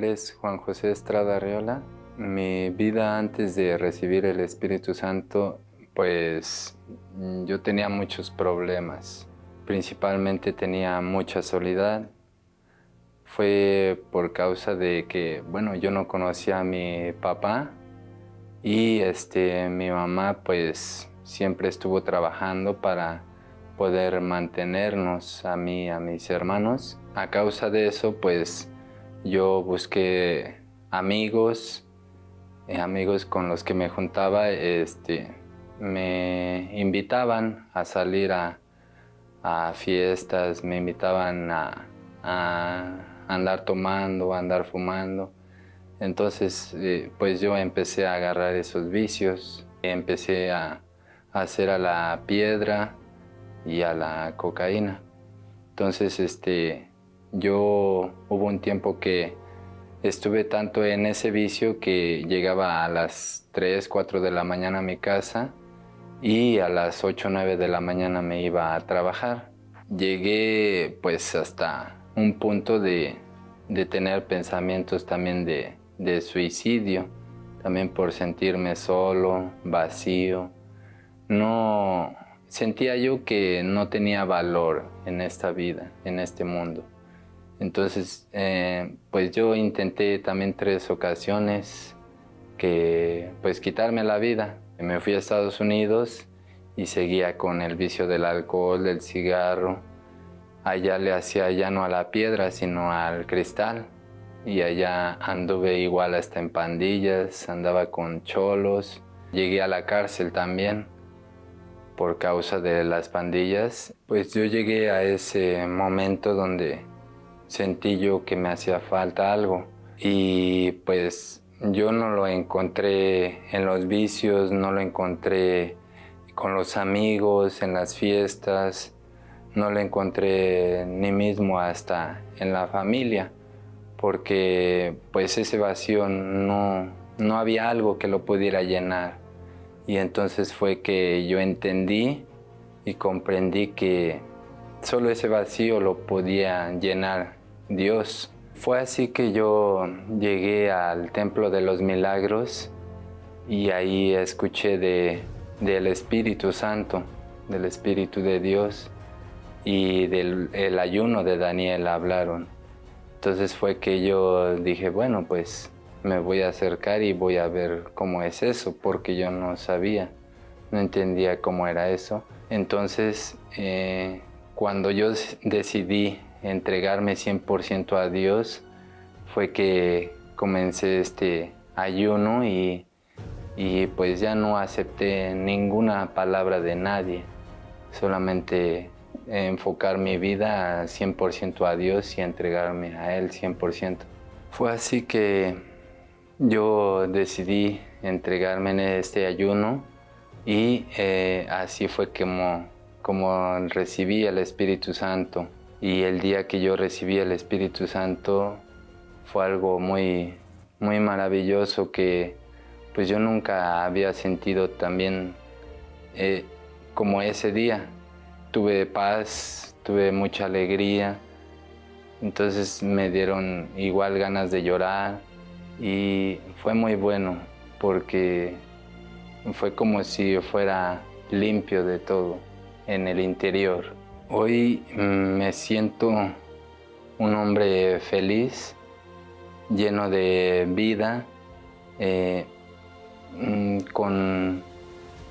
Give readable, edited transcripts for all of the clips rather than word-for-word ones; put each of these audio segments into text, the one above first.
nombre es Juan José Estrada Arriola. Mi vida antes de recibir el Espíritu Santo, pues yo tenía muchos problemas. Principalmente tenía mucha soledad. Fue por causa de que, bueno, yo no conocía a mi papá y mi mamá pues siempre estuvo trabajando para poder mantenernos a mí y a mis hermanos. A causa de eso, pues yo busqué amigos con los que me juntaba, me invitaban a salir a fiestas, me invitaban a andar tomando, a andar fumando. Entonces, pues yo empecé a agarrar esos vicios, empecé a hacer a la piedra y a la cocaína. Entonces, yo hubo un tiempo que estuve tanto en ese vicio que llegaba a las 3, 4 de la mañana a mi casa y a las 8, 9 de la mañana me iba a trabajar. Llegué pues hasta un punto de tener pensamientos también de suicidio, también por sentirme solo, vacío. No, sentía yo que no tenía valor en esta vida, en este mundo. Entonces, pues yo intenté también 3 ocasiones pues quitarme la vida. Me fui a Estados Unidos y seguía con el vicio del alcohol, del cigarro. Allá le hacía ya no a la piedra, sino al cristal. Y allá anduve igual hasta en pandillas, andaba con cholos. Llegué a la cárcel también por causa de las pandillas. Pues yo llegué a ese momento donde sentí yo que me hacía falta algo y pues yo no lo encontré en los vicios, no lo encontré con los amigos, en las fiestas, no lo encontré ni mismo hasta en la familia, porque pues ese vacío no había algo que lo pudiera llenar. Y entonces fue que yo entendí y comprendí que solo ese vacío lo podía llenar Dios. Fue así que yo llegué al Templo de los Milagros y ahí escuché del Espíritu Santo, del Espíritu de Dios y del ayuno de Daniel hablaron. Entonces fue que yo dije, bueno, pues me voy a acercar y voy a ver cómo es eso, porque yo no sabía, no entendía cómo era eso. Entonces, cuando yo decidí entregarme 100% a Dios, fue que comencé este ayuno y pues ya no acepté ninguna palabra de nadie, solamente enfocar mi vida 100% a Dios y entregarme a Él 100%. Fue así que yo decidí entregarme en este ayuno y así fue como recibí el Espíritu Santo. Y el día que yo recibí el Espíritu Santo fue algo muy, muy maravilloso que pues yo nunca había sentido también como ese día. Tuve paz, tuve mucha alegría, entonces me dieron igual ganas de llorar y fue muy bueno porque fue como si yo fuera limpio de todo en el interior. Hoy me siento un hombre feliz, lleno de vida, con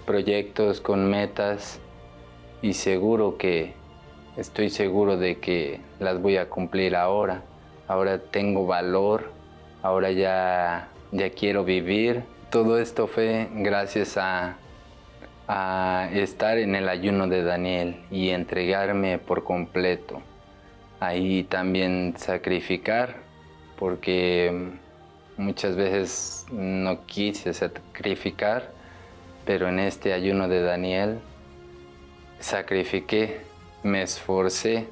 proyectos, con metas y estoy seguro de que las voy a cumplir ahora. Ahora tengo valor, ahora ya quiero vivir. Todo esto fue gracias a estar en el ayuno de Daniel y entregarme por completo. Ahí también sacrificar, porque muchas veces no quise sacrificar, pero en este ayuno de Daniel sacrifiqué, me esforcé.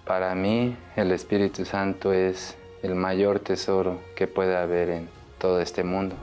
Para mí el Espíritu Santo es el mayor tesoro que puede haber en todo este mundo.